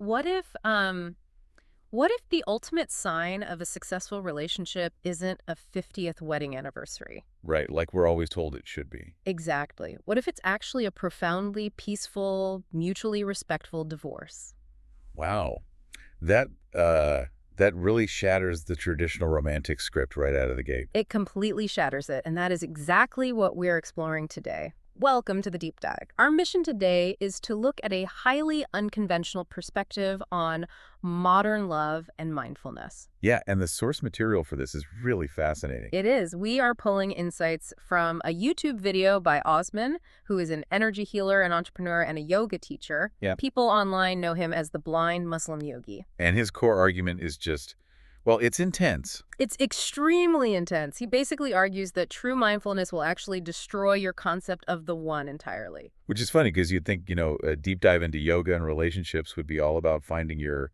what if the ultimate sign of a successful relationship isn't a 50th wedding anniversary? Right, like we're always told it should be. Exactly. What if it's actually a profoundly peaceful, mutually respectful divorce? Wow. That that really shatters the traditional romantic script right out of the gate. It completely shatters it, and that is exactly what we're exploring today. Welcome to the Deep Dive. Our mission today is to look at a highly unconventional perspective on modern love and mindfulness. Yeah, and the source material for this is really fascinating. It is. We are pulling insights from a YouTube video by Osman, who is an energy healer, an entrepreneur, and a yoga teacher. Yeah. People online know him as the blind Muslim yogi. And his core argument is just, well, it's intense. It's extremely intense. He basically argues that true mindfulness will actually destroy your concept of the one entirely. Which is funny because you'd think, a deep dive into yoga and relationships would be all about finding your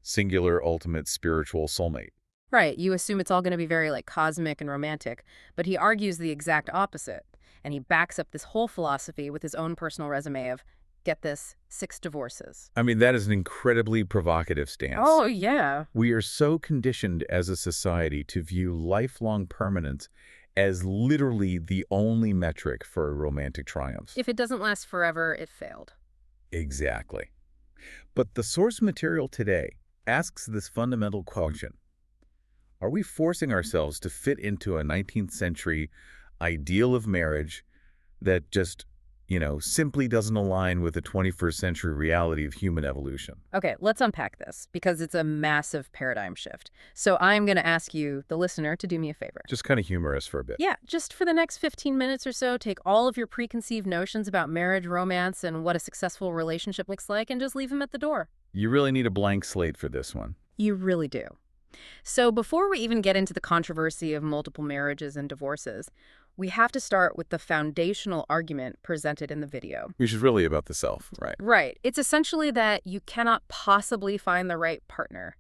singular, ultimate spiritual soulmate. Right, you assume it's all going to be very cosmic and romantic, but he argues the exact opposite. And he backs up this whole philosophy with his own personal resume of, get this, 6 divorces. I mean, that is an incredibly provocative stance. Oh, yeah. We are so conditioned as a society to view lifelong permanence as literally the only metric for romantic triumphs. If it doesn't last forever, it failed. Exactly. But the source material today asks this fundamental question. Are we forcing ourselves to fit into a 19th century ideal of marriage that just, simply doesn't align with the 21st century reality of human evolution? Okay, let's unpack this, because it's a massive paradigm shift. So I'm going to ask you, the listener, to do me a favor. Just kind of humorous for a bit. Yeah, just for the next 15 minutes or so, take all of your preconceived notions about marriage, romance, and what a successful relationship looks like, and just leave them at the door. You really need a blank slate for this one. You really do. So before we even get into the controversy of multiple marriages and divorces, we have to start with the foundational argument presented in the video. Which is really about the self, right? Right. It's essentially that you cannot possibly find the right partner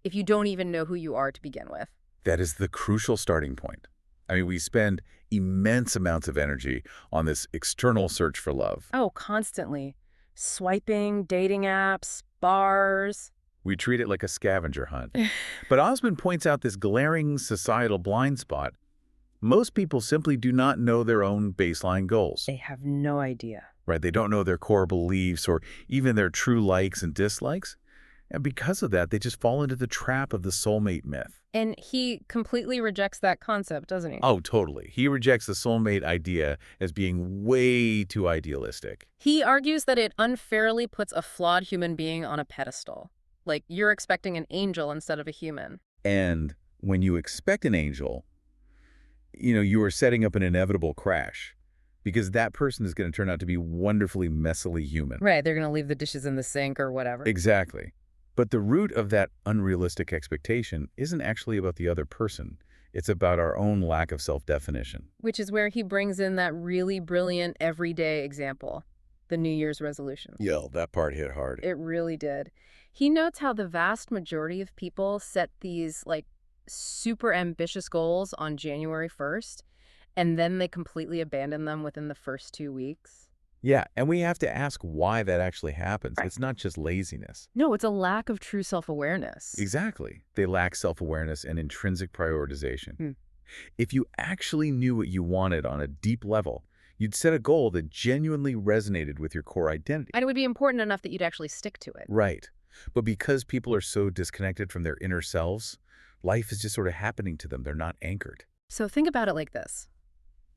if you don't even know who you are to begin with. That is the crucial starting point. I mean, we spend immense amounts of energy on this external search for love. Oh, constantly. Swiping, dating apps, bars. We treat it like a scavenger hunt. But Osman points out this glaring societal blind spot. Most people simply do not know their own baseline goals. They have no idea. Right? They don't know their core beliefs or even their true likes and dislikes. And because of that, they just fall into the trap of the soulmate myth. And he completely rejects that concept, doesn't he? Oh, totally. He rejects the soulmate idea as being way too idealistic. He argues that it unfairly puts a flawed human being on a pedestal. Like you're expecting an angel instead of a human. And when you expect an angel, you are setting up an inevitable crash because that person is going to turn out to be wonderfully messily human. Right, they're going to leave the dishes in the sink or whatever. Exactly. But the root of that unrealistic expectation isn't actually about the other person. It's about our own lack of self-definition. Which is where he brings in that really brilliant everyday example, the New Year's resolutions. Yeah, that part hit hard. It really did. He notes how the vast majority of people set these, super ambitious goals on January 1st, and then they completely abandon them within the first 2 weeks. Yeah, and we have to ask why that actually happens. Right. It's not just laziness. No, it's a lack of true self-awareness. Exactly. They lack self-awareness and intrinsic prioritization. Hmm. If you actually knew what you wanted on a deep level, you'd set a goal that genuinely resonated with your core identity. And it would be important enough that you'd actually stick to it. Right. But because people are so disconnected from their inner selves, life is just sort of happening to them. They're not anchored. So think about it like this.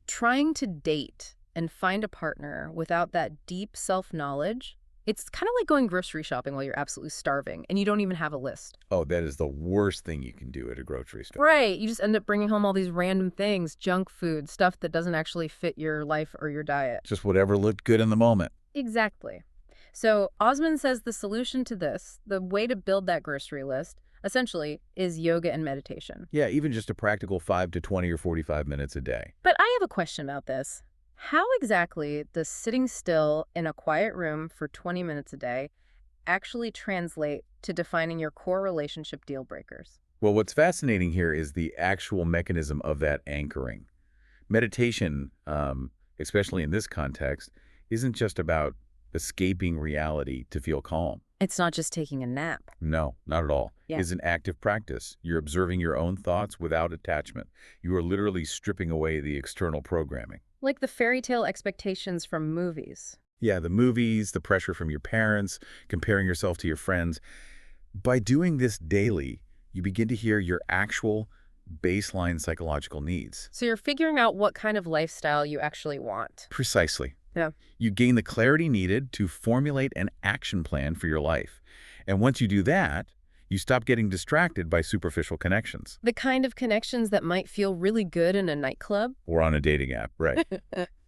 Trying to date and find a partner without that deep self-knowledge, it's kind of like going grocery shopping while you're absolutely starving and you don't even have a list. Oh, that is the worst thing you can do at a grocery store. Right. You just end up bringing home all these random things, junk food, stuff that doesn't actually fit your life or your diet. Just whatever looked good in the moment. Exactly. So Osman says the solution to this, the way to build that grocery list, essentially, is yoga and meditation. Yeah, even just a practical 5 to 20 or 45 minutes a day. But I have a question about this. How exactly does sitting still in a quiet room for 20 minutes a day actually translate to defining your core relationship deal breakers? Well, what's fascinating here is the actual mechanism of that anchoring. Meditation, especially in this context, isn't just about escaping reality to feel calm. It's not just taking a nap. No, not at all. Yeah. It's an active practice. You're observing your own thoughts without attachment. You are literally stripping away the external programming. Like the fairy tale expectations from movies. Yeah, the movies, the pressure from your parents, comparing yourself to your friends. By doing this daily, you begin to hear your actual baseline psychological needs. So you're figuring out what kind of lifestyle you actually want. Precisely. Yeah. You gain the clarity needed to formulate an action plan for your life. And once you do that, you stop getting distracted by superficial connections. The kind of connections that might feel really good in a nightclub. Or on a dating app, right.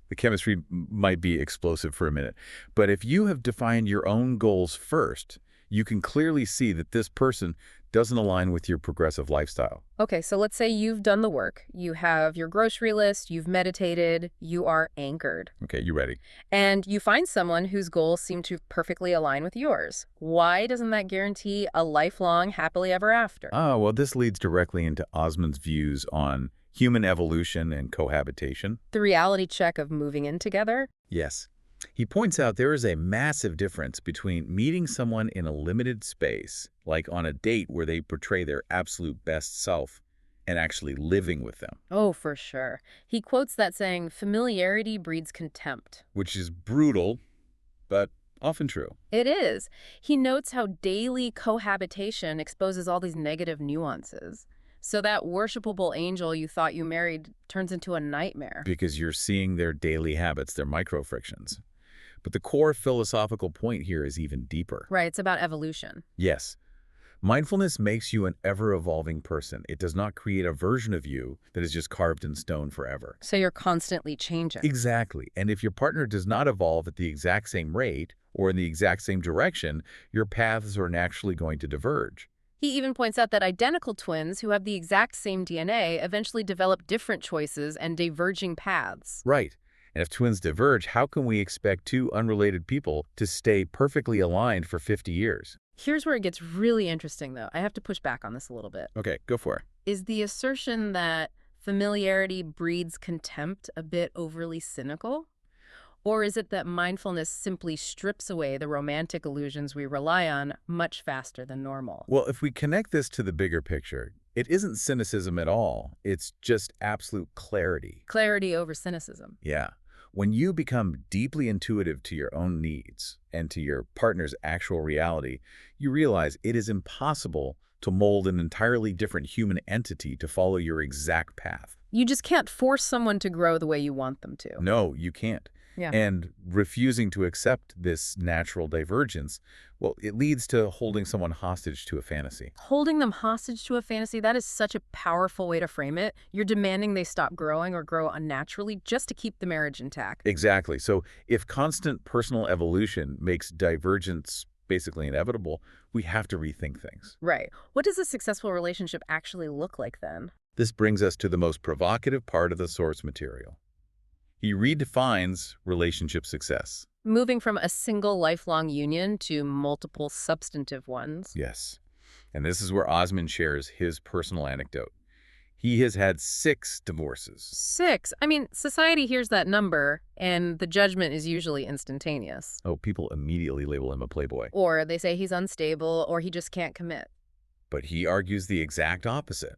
The chemistry might be explosive for a minute. But if you have defined your own goals first, you can clearly see that this person doesn't align with your progressive lifestyle. Okay, so let's say you've done the work. You have your grocery list, you've meditated, you are anchored. Okay, you ready? And you find someone whose goals seem to perfectly align with yours. Why doesn't that guarantee a lifelong happily ever after? Oh, well, this leads directly into Osman's views on human evolution and cohabitation. The reality check of moving in together? Yes. He points out there is a massive difference between meeting someone in a limited space, like on a date where they portray their absolute best self, and actually living with them, Oh, for sure. He quotes that saying, familiarity breeds contempt. which is brutal, but often true. It is. He notes how daily cohabitation exposes all these negative nuances. So that worshipable angel you thought you married turns into a nightmare. Because you're seeing their daily habits, their micro-frictions. But the core philosophical point here is even deeper. Right, it's about evolution. Yes, mindfulness makes you an ever-evolving person. It does not create a version of you that is just carved in stone forever. So you're constantly changing. Exactly. And if your partner does not evolve at the exact same rate or in the exact same direction, your paths are naturally going to diverge. He even points out that identical twins who have the exact same DNA eventually develop different choices and diverging paths. Right. And if twins diverge, how can we expect two unrelated people to stay perfectly aligned for 50 years? Here's where it gets really interesting, though. I have to push back on this a little bit. Okay, go for it. Is the assertion that familiarity breeds contempt a bit overly cynical? Or is it that mindfulness simply strips away the romantic illusions we rely on much faster than normal? Well, if we connect this to the bigger picture, it isn't cynicism at all. It's just absolute clarity. Clarity over cynicism. Yeah. When you become deeply intuitive to your own needs and to your partner's actual reality, you realize it is impossible to mold an entirely different human entity to follow your exact path. You just can't force someone to grow the way you want them to. No, you can't. Yeah. And refusing to accept this natural divergence, well, it leads to holding someone hostage to a fantasy. Holding them hostage to a fantasy, that is such a powerful way to frame it. You're demanding they stop growing or grow unnaturally just to keep the marriage intact. Exactly. So if constant personal evolution makes divergence basically inevitable, we have to rethink things. Right. What does a successful relationship actually look like then? This brings us to the most provocative part of the source material. He redefines relationship success. Moving from a single lifelong union to multiple substantive ones. Yes. And this is where Osman shares his personal anecdote. He has had 6 divorces. 6. I mean, society hears that number, and the judgment is usually instantaneous. Oh, people immediately label him a playboy. Or they say he's unstable, or he just can't commit. But he argues the exact opposite.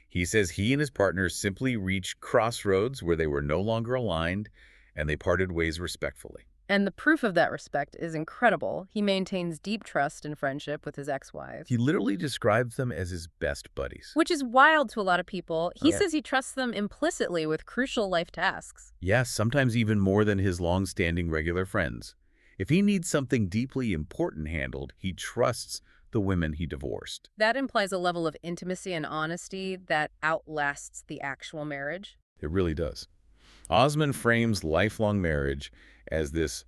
He says he and his partner simply reached crossroads where they were no longer aligned, and they parted ways respectfully. And the proof of that respect is incredible. He maintains deep trust and friendship with his ex-wives. He literally describes them as his best buddies. Which is wild to a lot of people. He Yeah. says he trusts them implicitly with crucial life tasks. Yes, sometimes even more than his long-standing regular friends. If he needs something deeply important handled, he trusts the women he divorced. That implies a level of intimacy and honesty that outlasts the actual marriage. It really does. Osman frames lifelong marriage as this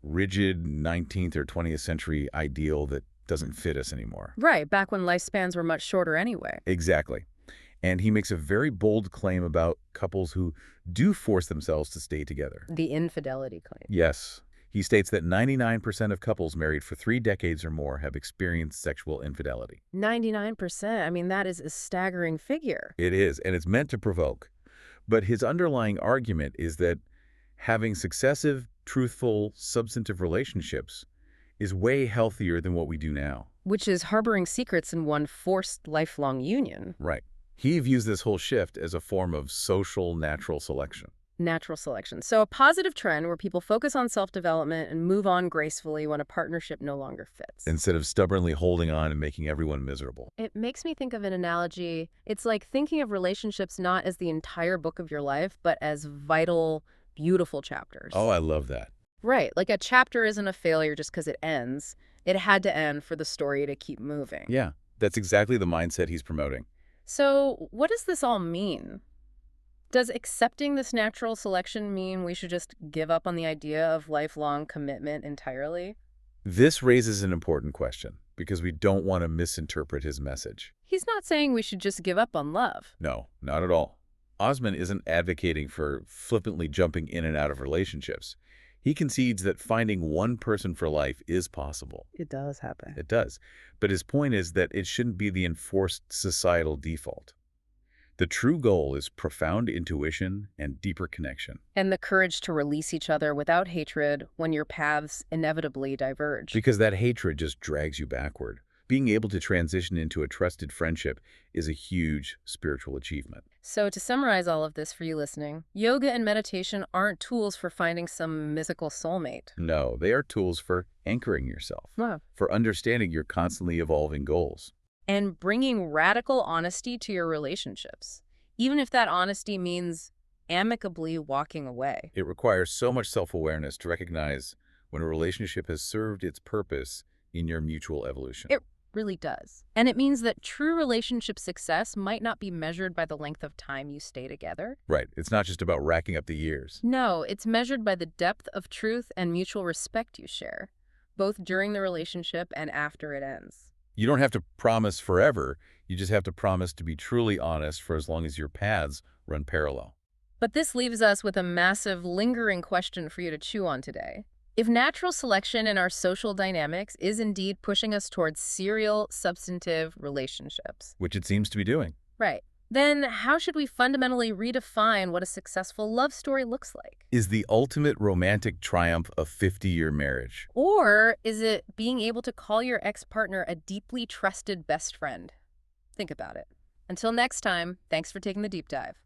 rigid 19th or 20th century ideal that doesn't fit us anymore. Right, back when lifespans were much shorter anyway. Exactly. And he makes a very bold claim about couples who do force themselves to stay together. The infidelity claim. Yes. He states that 99% of couples married for 3 decades or more have experienced sexual infidelity. 99%. I mean, that is a staggering figure. It is, and it's meant to provoke. But his underlying argument is that having successive, truthful, substantive relationships is way healthier than what we do now. Which is harboring secrets in one forced lifelong union. Right. He views this whole shift as a form of social natural selection. Natural selection. So a positive trend where people focus on self-development and move on gracefully when a partnership no longer fits. Instead of stubbornly holding on and making everyone miserable. It makes me think of an analogy. It's like thinking of relationships not as the entire book of your life, but as vital, beautiful chapters. Oh, I love that. Right. Like a chapter isn't a failure just because it ends. It had to end for the story to keep moving. Yeah, that's exactly the mindset he's promoting. So what does this all mean? Does accepting this natural selection mean we should just give up on the idea of lifelong commitment entirely? This raises an important question because we don't want to misinterpret his message. He's not saying we should just give up on love. No, not at all. Osman isn't advocating for flippantly jumping in and out of relationships. He concedes that finding one person for life is possible. It does happen. It does. But his point is that it shouldn't be the enforced societal default. The true goal is profound intuition and deeper connection. And the courage to release each other without hatred when your paths inevitably diverge. Because that hatred just drags you backward. Being able to transition into a trusted friendship is a huge spiritual achievement. So to summarize all of this for you listening, yoga and meditation aren't tools for finding some mythical soulmate. No, they are tools for anchoring yourself, Wow. for understanding your constantly evolving goals. And bringing radical honesty to your relationships, even if that honesty means amicably walking away. It requires so much self-awareness to recognize when a relationship has served its purpose in your mutual evolution. It really does. And it means that true relationship success might not be measured by the length of time you stay together. Right. It's not just about racking up the years. No, it's measured by the depth of truth and mutual respect you share, both during the relationship and after it ends. You don't have to promise forever. You just have to promise to be truly honest for as long as your paths run parallel. But this leaves us with a massive, lingering question for you to chew on today. If natural selection in our social dynamics is indeed pushing us towards serial, substantive relationships, Which it seems to be doing. right, then how should we fundamentally redefine what a successful love story looks like? Is the ultimate romantic triumph of 50-year marriage. Or is it being able to call your ex-partner a deeply trusted best friend? Think about it. Until next time, thanks for taking the deep dive.